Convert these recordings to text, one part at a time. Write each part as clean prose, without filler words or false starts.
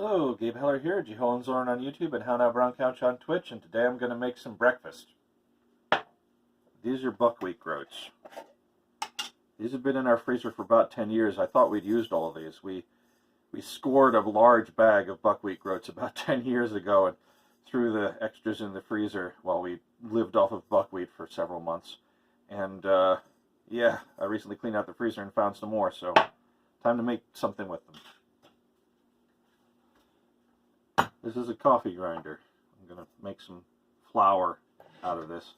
Hello, Gabe Heller here, G. Hohenzollern on YouTube and How Now Brown Couch on Twitch, and today I'm going to make some breakfast. These are buckwheat groats. These have been in our freezer for about 10 years. I thought we'd used all of these. We scored a large bag of buckwheat groats about 10 years ago and threw the extras in the freezer while we lived off of buckwheat for several months. And yeah, I recently cleaned out the freezer and found some more, so time to make something with them. This is a coffee grinder. I'm going to make some flour out of this.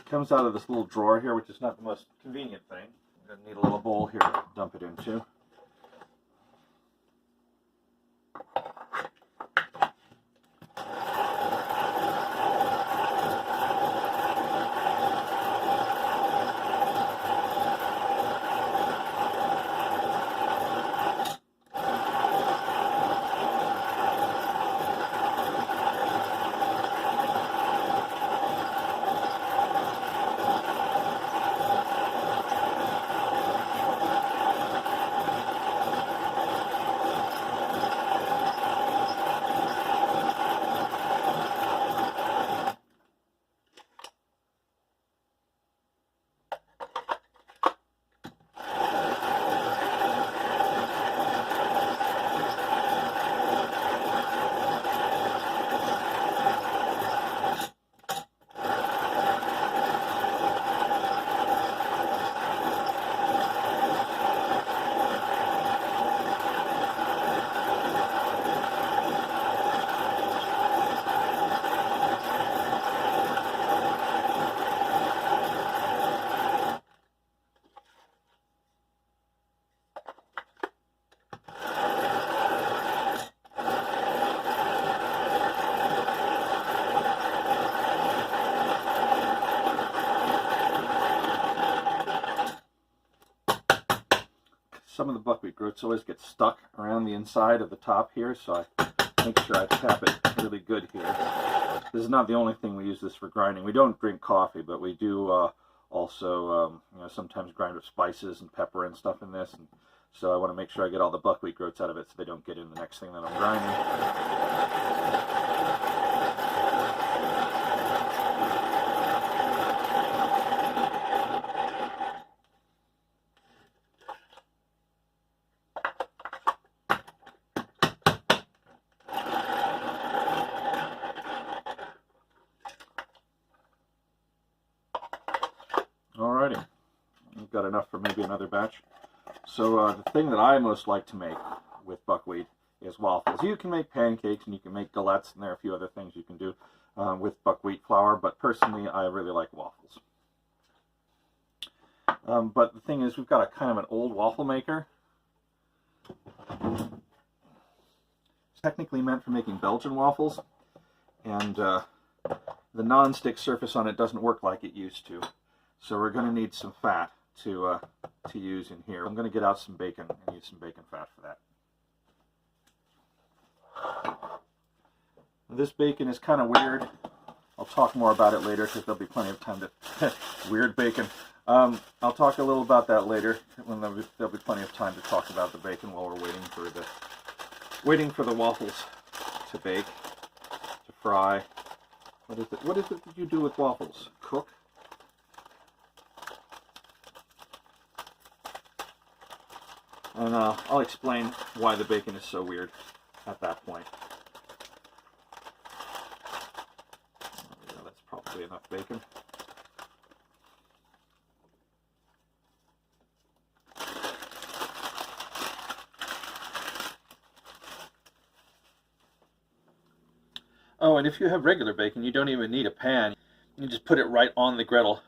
Comes out of this little drawer here, which is not the most convenient thing. I'm going to need a little bowl here to dump it into. Some of the buckwheat groats always get stuck around the inside of the top here, so I make sure I tap it really good here. This is not the only thing we use this for grinding. We don't drink coffee, but we do also sometimes grind with spices and pepper and stuff in this. And so I want to make sure I get all the buckwheat groats out of it so they don't get in the next thing that I'm grinding. Alrighty, we've got enough for maybe another batch. So the thing that I most like to make with buckwheat is waffles. You can make pancakes and you can make galettes, and there are a few other things you can do with buckwheat flour, but personally I really like waffles. But the thing is, we've got a kind of an old waffle maker. It's technically meant for making Belgian waffles, and the non-stick surface on it doesn't work like it used to. So we're going to need some fat to use in here. I'm going to get out some bacon and use some bacon fat for that. This bacon is kind of weird. I'll talk more about it later because there'll be plenty of time to weird bacon. I'll talk a little about that later when there'll be plenty of time to talk about the bacon while we're waiting for the waffles to bake, to fry. What is it that you do with waffles? Cook? And I'll explain why the bacon is so weird at that point. Yeah, that's probably enough bacon. Oh, and if you have regular bacon, you don't even need a pan. You just put it right on the griddle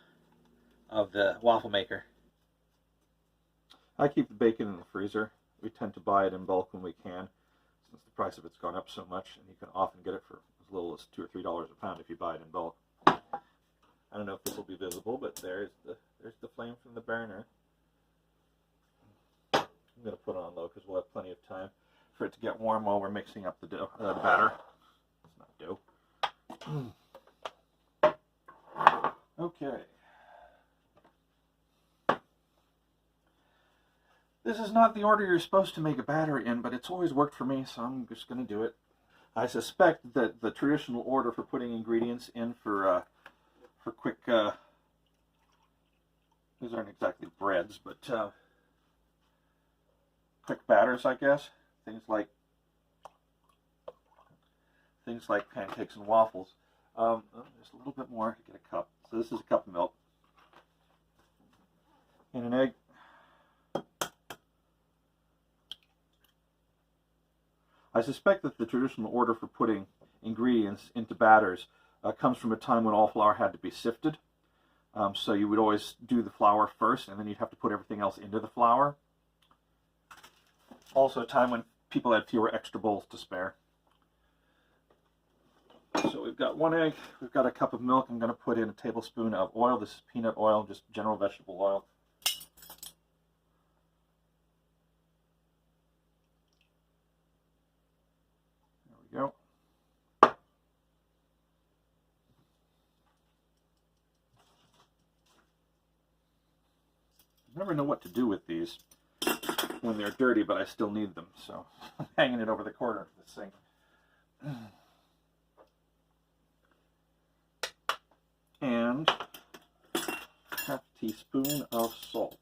of the waffle maker. I keep the bacon in the freezer. We tend to buy it in bulk when we can. since the price of it's gone up so much, and you can often get it for as little as $2 or $3 a pound if you buy it in bulk. I don't know if this will be visible, but there's the flame from the burner. I'm going to put it on low because we'll have plenty of time for it to get warm while we're mixing up the dough, the batter. It's not dough. Okay. This is not the order you're supposed to make a batter in, but it's always worked for me, so I'm just going to do it. I suspect that the traditional order for putting ingredients in for quick, these aren't exactly breads, but quick batters, I guess. Things like pancakes and waffles. Just a little bit more to get a cup. So this is a cup of milk and an egg. I suspect that the traditional order for putting ingredients into batters comes from a time when all flour had to be sifted. So you would always do the flour first, and then you'd have to put everything else into the flour. Also a time when people had fewer extra bowls to spare. So we've got one egg, we've got a cup of milk. I'm going to put in a tablespoon of oil. This is peanut oil, just general vegetable oil. There we go. I never know what to do with these when they're dirty, but I still need them, so I'm hanging it over the corner of the sink. And half teaspoon of salt.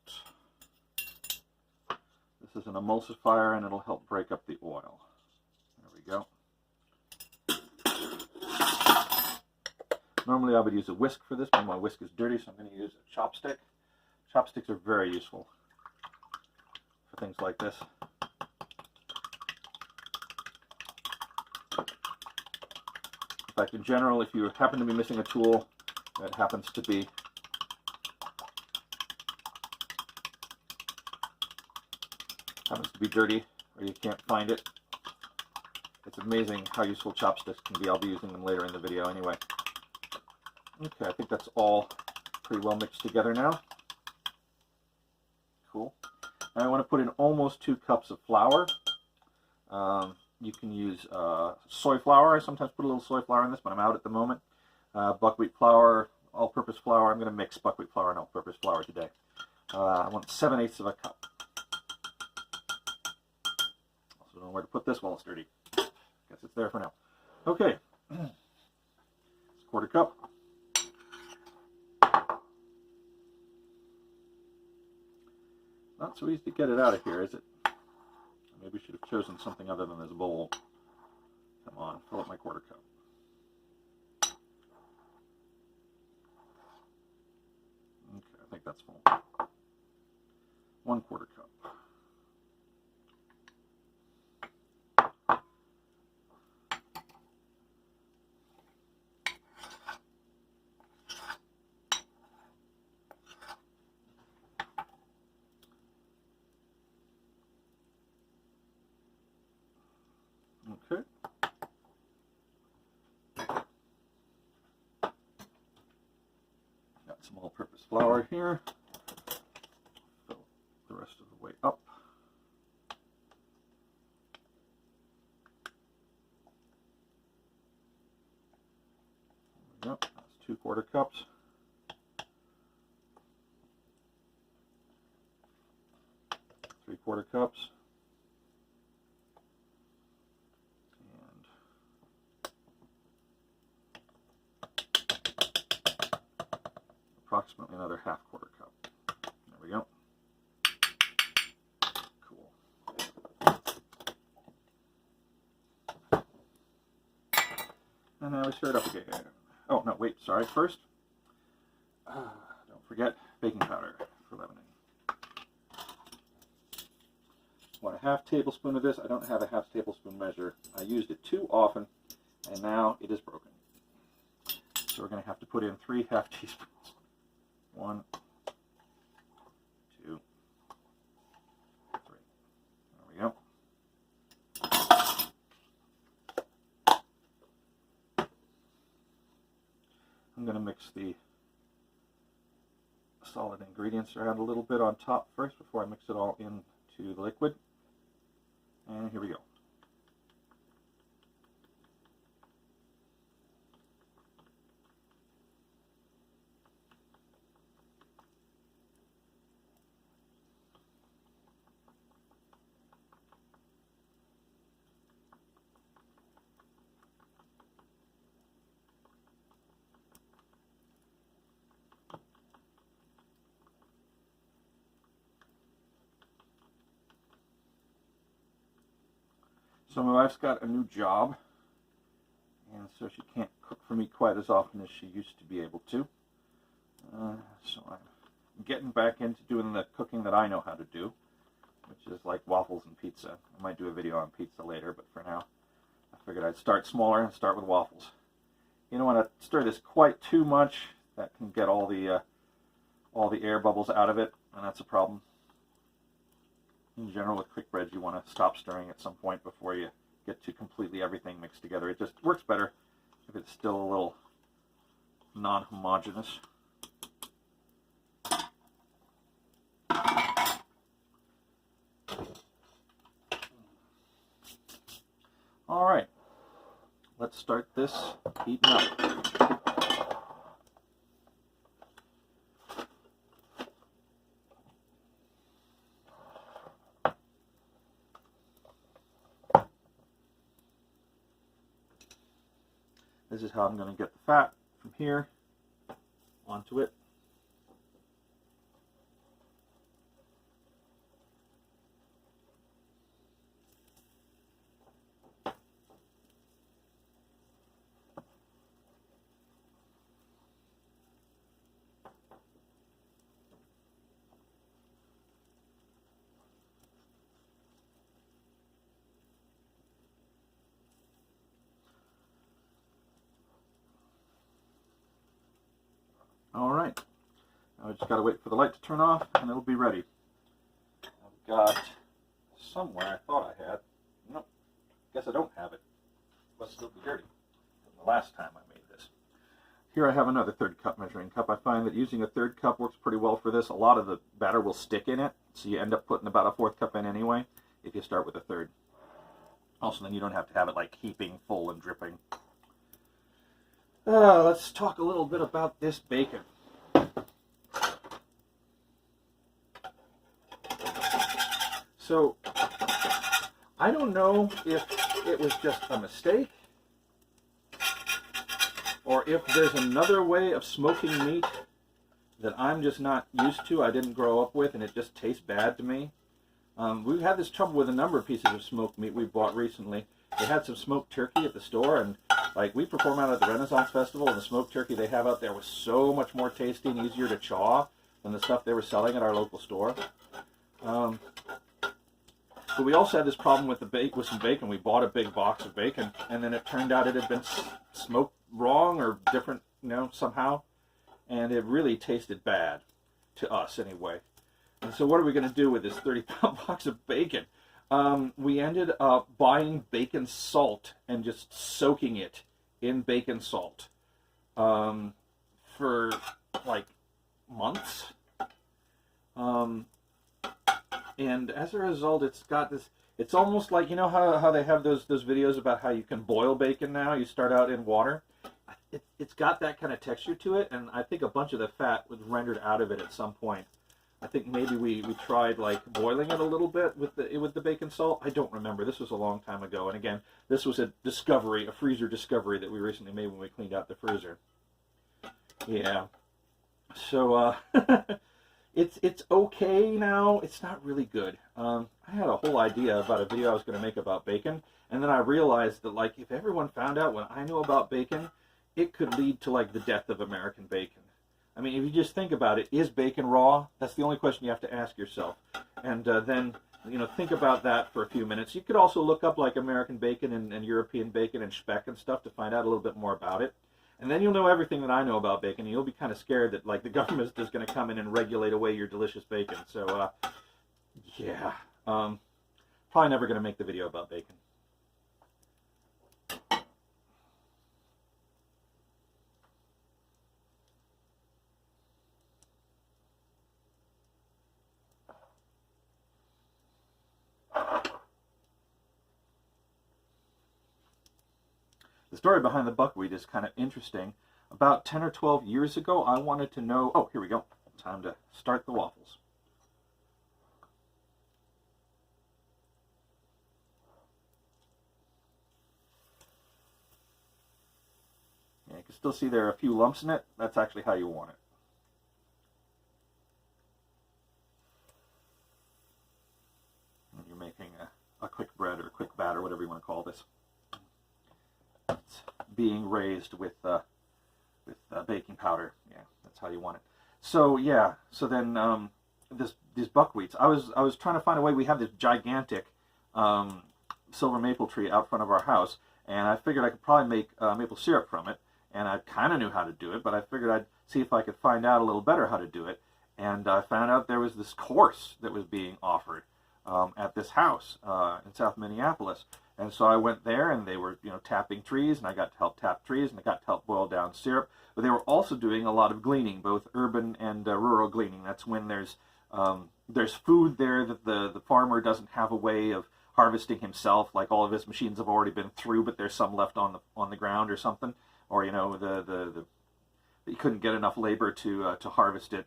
This is an emulsifier and it'll help break up the oil. There we go. Normally I would use a whisk for this, but my whisk is dirty, so I'm going to use a chopstick. Chopsticks are very useful for things like this. In fact, in general, if you happen to be missing a tool that happens to be dirty, or you can't find it, it's amazing how useful chopsticks can be. I'll be using them later in the video anyway. Okay, I think that's all pretty well mixed together now. Cool. Now I want to put in almost 2 cups of flour. You can use soy flour. I sometimes put a little soy flour in this, but I'm out at the moment. Buckwheat flour, all-purpose flour. I'm going to mix buckwheat flour and all-purpose flour today. I want 7/8 of a cup. Also don't know where to put this while it's dirty. Guess it's there for now. Okay. It's a 1/4 cup. Not so easy to get it out of here, is it? Maybe we should have chosen something other than this bowl. Come on, fill up my 1/4 cup. Okay, I think that's full. 1/4 cup. Okay. Got some all-purpose flour here. Fill the rest of the way up. There we go. That's 2 1/4 cups. Three 1/4 cups. Approximately another 1/2 cup. There we go. Cool. And now we stir it up again. Oh, no, wait, sorry. First, don't forget baking powder for leavening. 1/2 tablespoon of this. I don't have a 1/2 tablespoon measure. I used it too often, and now it is broken. So we're going to have to put in 3 1/2 teaspoons. 1, 2, 3. There we go. I'm going to mix the solid ingredients around a little bit on top first before I mix it all into the liquid. And here we go. So my wife's got a new job, and so she can't cook for me quite as often as she used to be able to. So I'm getting back into doing the cooking that I know how to do, which is like waffles and pizza. I might do a video on pizza later, but for now, I figured I'd start smaller and start with waffles. You don't want to stir this quite too much. That can get all the air bubbles out of it, and that's a problem. In general, with quick breads, you want to stop stirring at some point before you get to completely everything mixed together. It just works better if it's still a little non-homogeneous. All right, let's start this heating up. This is how I'm going to get the fat from here onto it. All right, now I just got to wait for the light to turn off and it'll be ready. I've got somewhere, I thought I had, nope, guess I don't have it. Must still be dirty from the last time I made this. Here I have another 1/3 cup measuring cup. I find that using a 1/3 cup works pretty well for this. A lot of the batter will stick in it, so you end up putting about a 1/4 cup in anyway if you start with a 1/3. Also, then you don't have to have it like heaping full and dripping. Let's talk a little bit about this bacon. So, I don't know if it was just a mistake or if there's another way of smoking meat that I'm just not used to, I didn't grow up with, and it just tastes bad to me. We've had this trouble with a number of pieces of smoked meat we've bought recently. They had some smoked turkey at the store, and like we perform out at the Renaissance Festival, and the smoked turkey they have out there was so much more tasty and easier to chaw than the stuff they were selling at our local store. But we also had this problem with with some bacon. We bought a big box of bacon, and then it turned out it had been smoked wrong or different, somehow, and it really tasted bad to us anyway. And so what are we going to do with this 30-pound box of bacon? We ended up buying bacon salt and just soaking it in bacon salt for like months. And as a result, it's got this, it's almost like, how they have those videos about how you can boil bacon now? You start out in water. It's got that kind of texture to it, and I think a bunch of the fat was rendered out of it at some point. I think maybe we tried like boiling it a little bit with the bacon salt. I don't remember. This was a long time ago. And again, this was a discovery, a freezer discovery that we recently made when we cleaned out the freezer. Yeah. So it's okay now. It's not really good. I had a whole idea about a video I was going to make about bacon, and then I realized that like if everyone found out what I know about bacon, it could lead to like the death of American bacon. I mean, if you just think about it, is bacon raw? That's the only question you have to ask yourself. And then, think about that for a few minutes. You could also look up like American bacon and European bacon and speck and stuff to find out a little bit more about it. And then you'll know everything that I know about bacon, and you'll be kind of scared that like the government is just going to come in and regulate away your delicious bacon. So, yeah, probably never going to make the video about bacon. The story behind the buckwheat is kind of interesting. About 10 or 12 years ago, I wanted to know, oh, here we go. Time to start the waffles. Yeah, you can still see there are a few lumps in it. That's actually how you want it. And you're making a quick bread or a quick batter, whatever you want to call this. It's being raised with baking powder. Yeah, that's how you want it. So yeah, so then these buckwheats. I was trying to find a way. We have this gigantic silver maple tree out front of our house, and I figured I could probably make maple syrup from it. And I kind of knew how to do it, but I figured I'd see if I could find out a little better how to do it. And I found out there was this course that was being offered at this house in South Minneapolis. And so I went there, and they were, tapping trees, and I got to help tap trees, and I got to help boil down syrup. But they were also doing a lot of gleaning, both urban and rural gleaning. That's when there's food there that the farmer doesn't have a way of harvesting himself, like all of his machines have already been through, but there's some left on the ground or something. Or you couldn't get enough labor to harvest it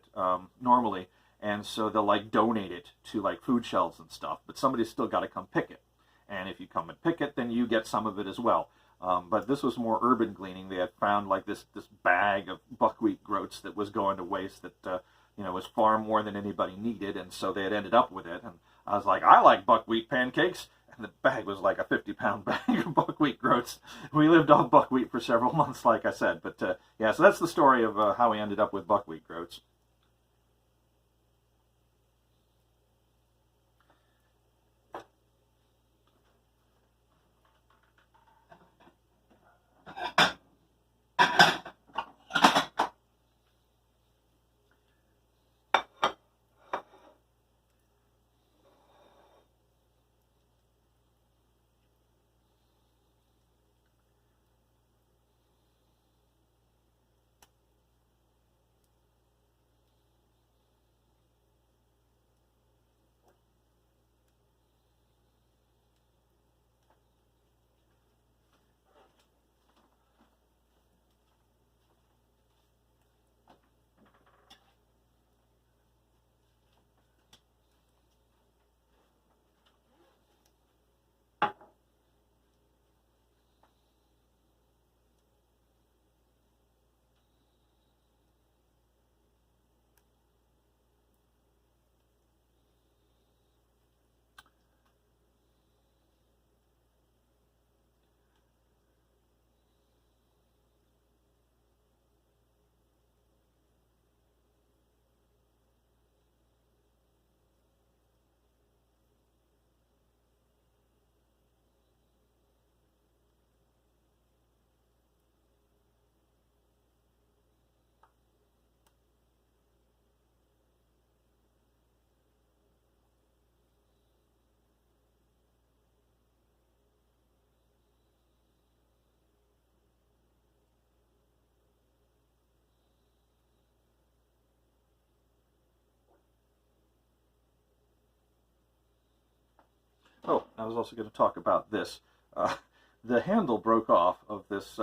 normally, and so they'll like donate it to like food shelves and stuff. But somebody's still got to come pick it, and if you come and pick it, then you get some of it as well. But this was more urban gleaning. They had found like this bag of buckwheat groats that was going to waste that was far more than anybody needed, and so they had ended up with it. And I was like, I like buckwheat pancakes. And the bag was like a 50-pound bag of buckwheat groats. We lived on buckwheat for several months, like I said. But yeah, so that's the story of how we ended up with buckwheat groats. Oh, I was also going to talk about this. Uh, the handle broke off of this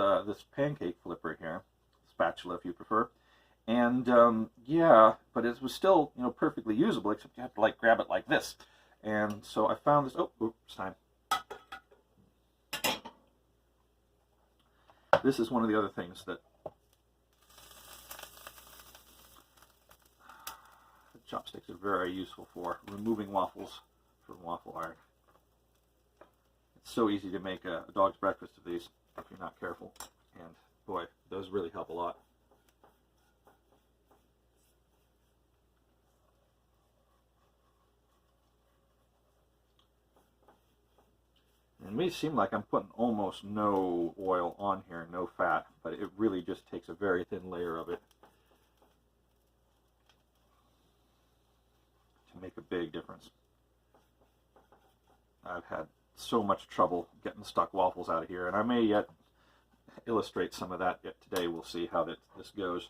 pancake flipper here, spatula if you prefer, and yeah, but it was still perfectly usable, except you have to like grab it like this. And so I found this. Oh, oops, time. This is one of the other things that chopsticks are very useful for removing waffles from waffle iron. It's so easy to make a dog's breakfast of these if you're not careful. And boy, those really help a lot. It may seem like I'm putting almost no oil on here, no fat, but it really just takes a very thin layer of it to make a big difference. I've had so much trouble getting stuck waffles out of here, and I may yet illustrate some of that yet today. We'll see how this goes.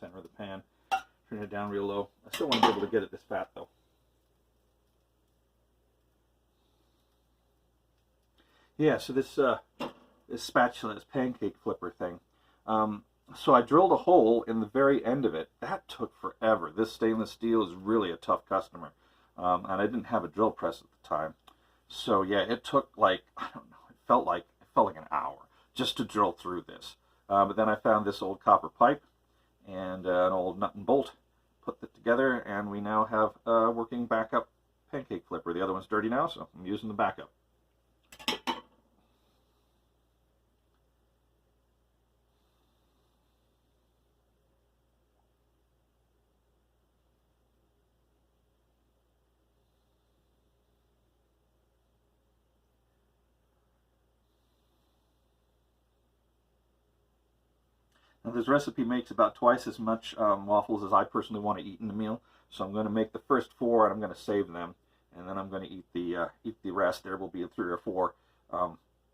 center of the pan. Turn it down real low. I still want to be able to get it this fat though. Yeah, so this spatula, this pancake flipper thing. So I drilled a hole in the very end of it. That took forever. This stainless steel is really a tough customer. And I didn't have a drill press at the time. So yeah, it took like, I don't know, it felt like an hour just to drill through this. But then I found this old copper pipe and an old nut and bolt, put it together, and we now have a working backup pancake flipper. The other one's dirty now, so I'm using the backup. Now this recipe makes about twice as much waffles as I personally want to eat in a meal, so I'm going to make the first 4 and I'm going to save them, and then I'm going to eat the rest. There will be 3 or 4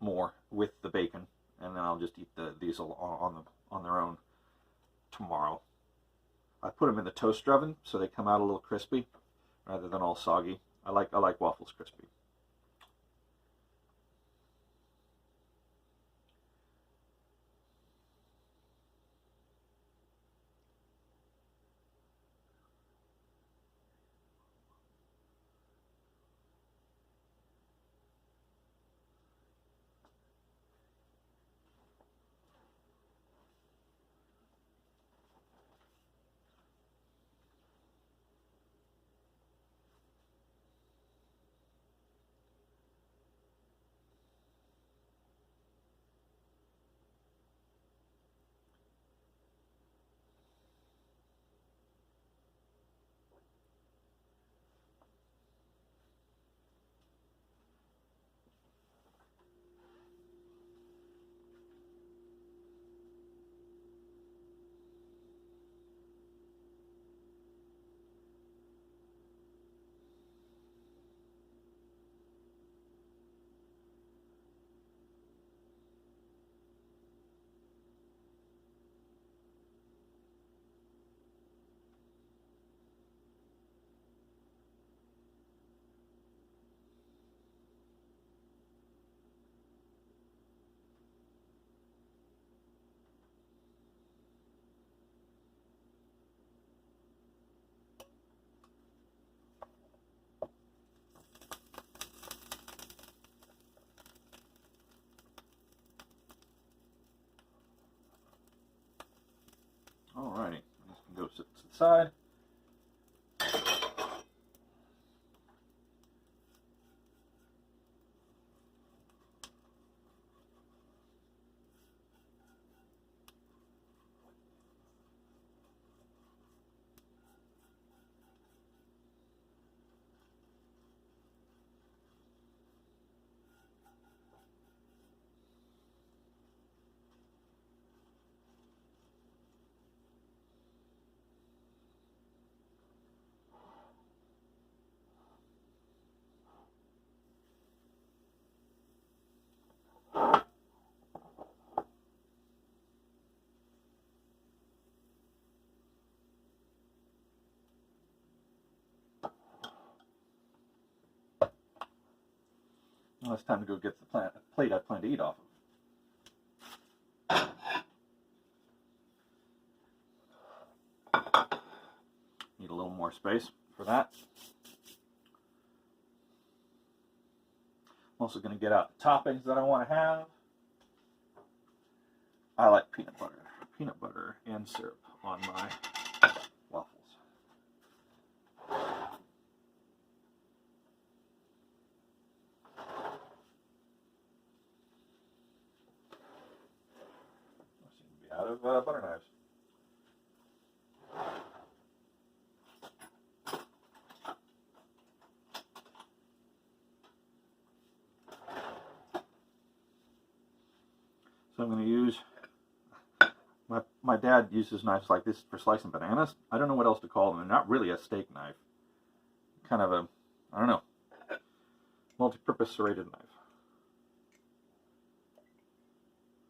more with the bacon, and then I'll just eat these on their own tomorrow. I put them in the toaster oven so they come out a little crispy rather than all soggy. I like waffles crispy. Alrighty, this can go sit to the side. Well, it's time to go get the plate I plan to eat off of. Need a little more space for that. I'm also going to get out the toppings that I want to have. I like peanut butter and syrup on my waffles. I seem to be out of butter knives. So I'm going to use, my dad uses knives like this for slicing bananas. I don't know what else to call them. They're not really a steak knife. Kind of a, I don't know, multi-purpose serrated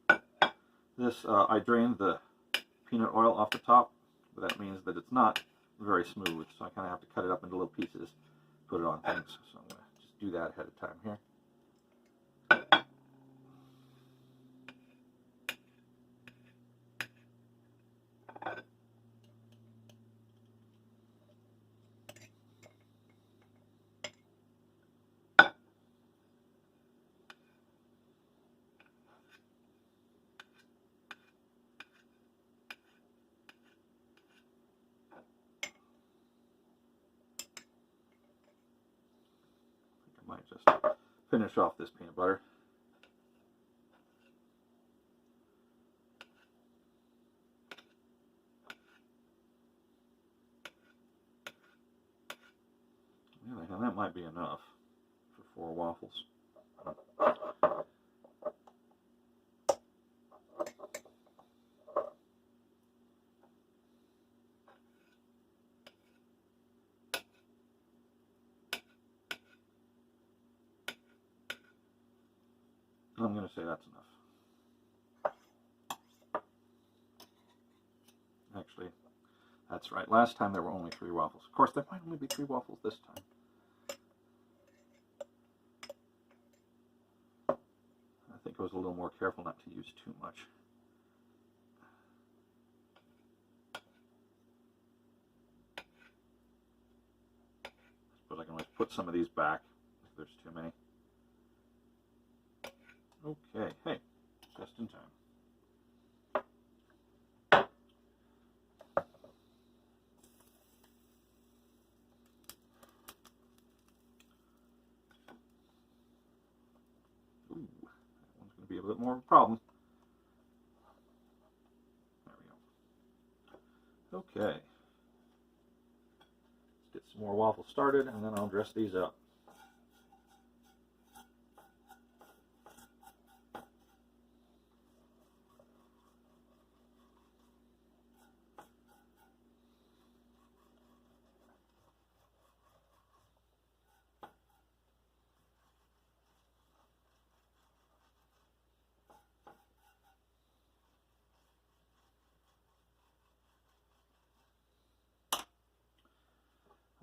knife. This, I drained the peanut oil off the top but that means that it's not very smooth, so I kind of have to cut it up into little pieces, put it on things. So I'm going to just do that ahead of time here. I might just finish off this peanut butter. And that might be enough for 4 waffles. I'm going to say that's enough. Actually, that's right. Last time there were only 3 waffles. Of course, there might only be 3 waffles this time. I think I was a little more careful not to use too much. I suppose I can always put some of these back if there's too many. Okay, hey, just in time. Ooh, that one's going to be a bit more of a problem. There we go. Okay. Let's get some more waffles started, and then I'll dress these up.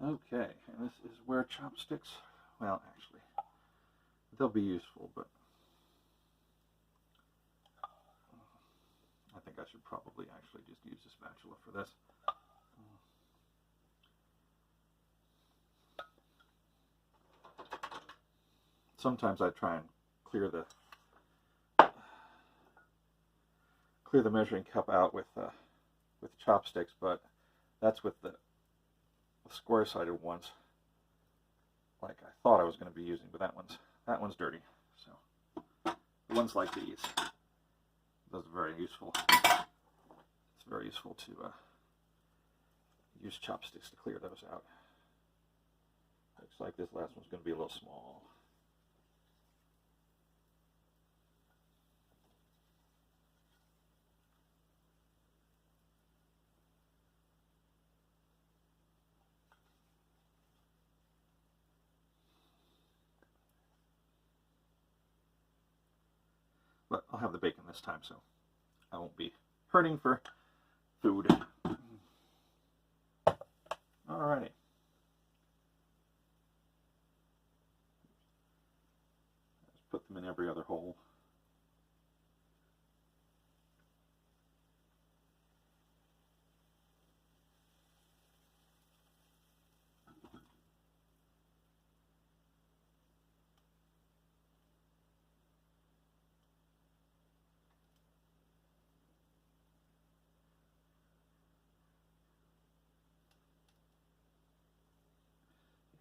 Okay, and this is where chopsticks, well, actually, they'll be useful, but I think I should probably actually just use a spatula for this. Sometimes I try and clear the measuring cup out with chopsticks, but that's with the square-sided ones, like I thought I was going to be using, but that one's dirty. So ones like these, those are very useful. It's very useful to use chopsticks to clear those out. Looks like this last one's going to be a little small. But I'll have the bacon this time, so I won't be hurting for food. Alrighty. Just put them in every other hole.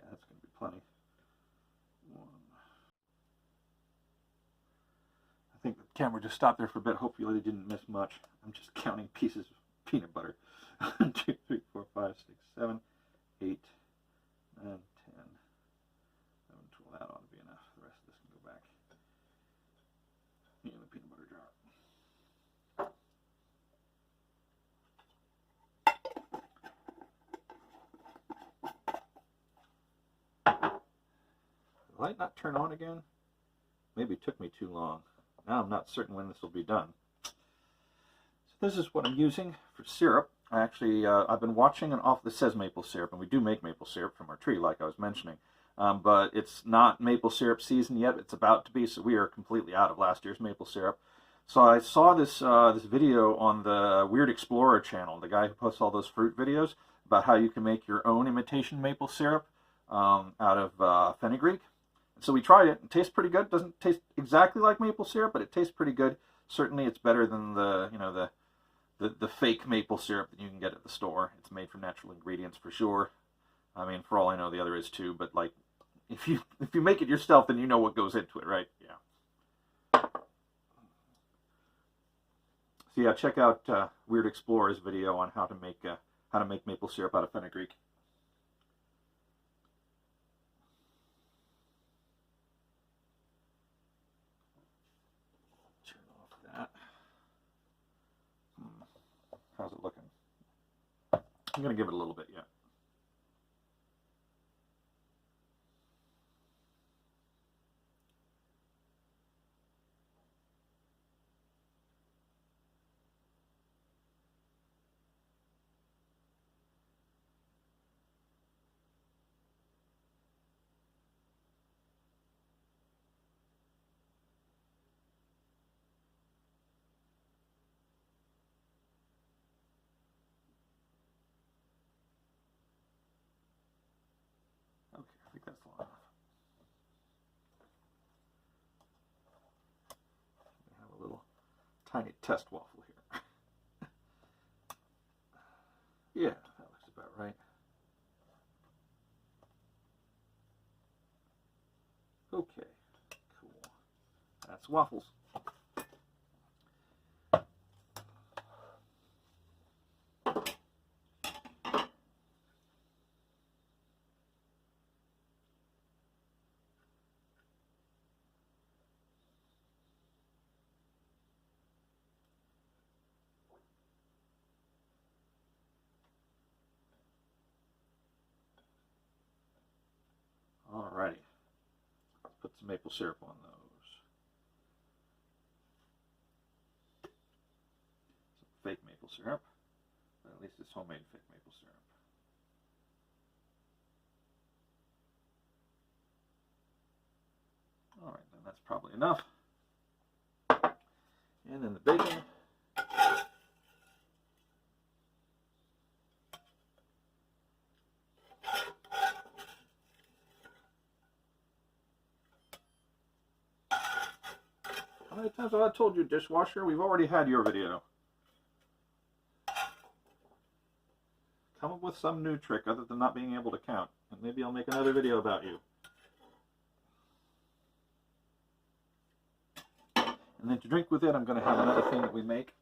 That's going to be plenty. I think the camera just stopped there for a bit. Hopefully they didn't miss much. I'm just counting pieces of peanut butter. 1, 2, 3, 4, 5, 6, 7, 8, 9, 10, 11, 12. That ought to be enough. The rest of this can go back in the peanut butter jar. Did the light not turn on again? Maybe it took me too long. Now I'm not certain when this will be done. So this is what I'm using for syrup. I've been watching an off that says maple syrup, and we do make maple syrup from our tree, like I was mentioning. But it's not maple syrup season yet. It's about to be, so we are completely out of last year's maple syrup. So I saw this this video on the Weird Explorer channel, the guy who posts all those fruit videos, about how you can make your own imitation maple syrup out of fenugreek. So we tried it. It tastes pretty good. It doesn't taste exactly like maple syrup, but it tastes pretty good. Certainly, it's better than the fake maple syrup that you can get at the store. It's made from natural ingredients for sure. I mean, for all I know, the other is too. But like, if you make it yourself, then you know what goes into it, right? Yeah. So yeah, check out Weird Explorer's video on how to make maple syrup out of fenugreek. Turn off that. How's it looking? I'm going to give it a little bit yet. Okay, I think that's long enough. I have a little tiny test waffle here. Yeah, that looks about right. Okay, cool. That's waffles. Alrighty, let's put some maple syrup on those. Some fake maple syrup, but at least it's homemade fake maple syrup. Alright, then that's probably enough. And then the bacon. How many times have I told you, dishwasher? We've already had your video. Come up with some new trick other than not being able to count, and maybe I'll make another video about you. And then to drink with it, I'm going to have another thing that we make.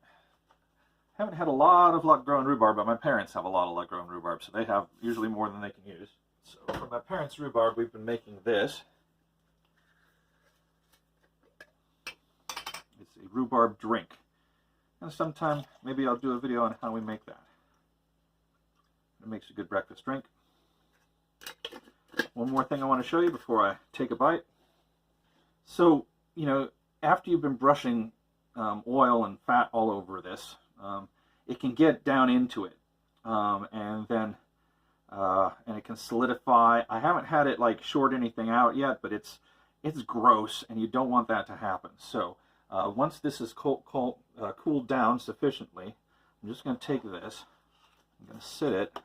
I haven't had a lot of luck growing rhubarb, but my parents have a lot of luck growing rhubarb, so they have usually more than they can use. So for my parents' rhubarb, we've been making this. It's a rhubarb drink. And sometime, maybe I'll do a video on how we make that. It makes a good breakfast drink. One more thing I want to show you before I take a bite. So, you know, after you've been brushing oil and fat all over this, it can get down into it, and it can solidify. I haven't had it like short anything out yet, but it's gross, and you don't want that to happen. So once this is cooled down sufficiently, I'm just going to take this. I'm going to sit it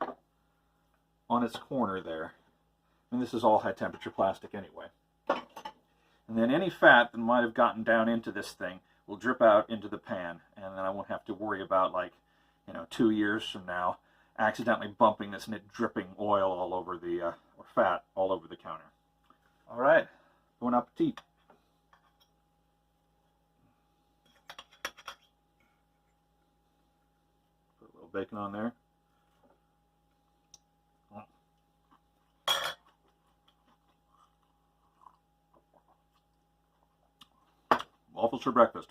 on its corner there, and this is all high temperature plastic anyway. And then any fat that might have gotten down into this thing will drip out into the pan, and then I won't have to worry about, like, 2 years from now accidentally bumping this and it dripping oil all over the, or fat all over the counter. All right, bon appetit. Put a little bacon on there. Waffles for breakfast.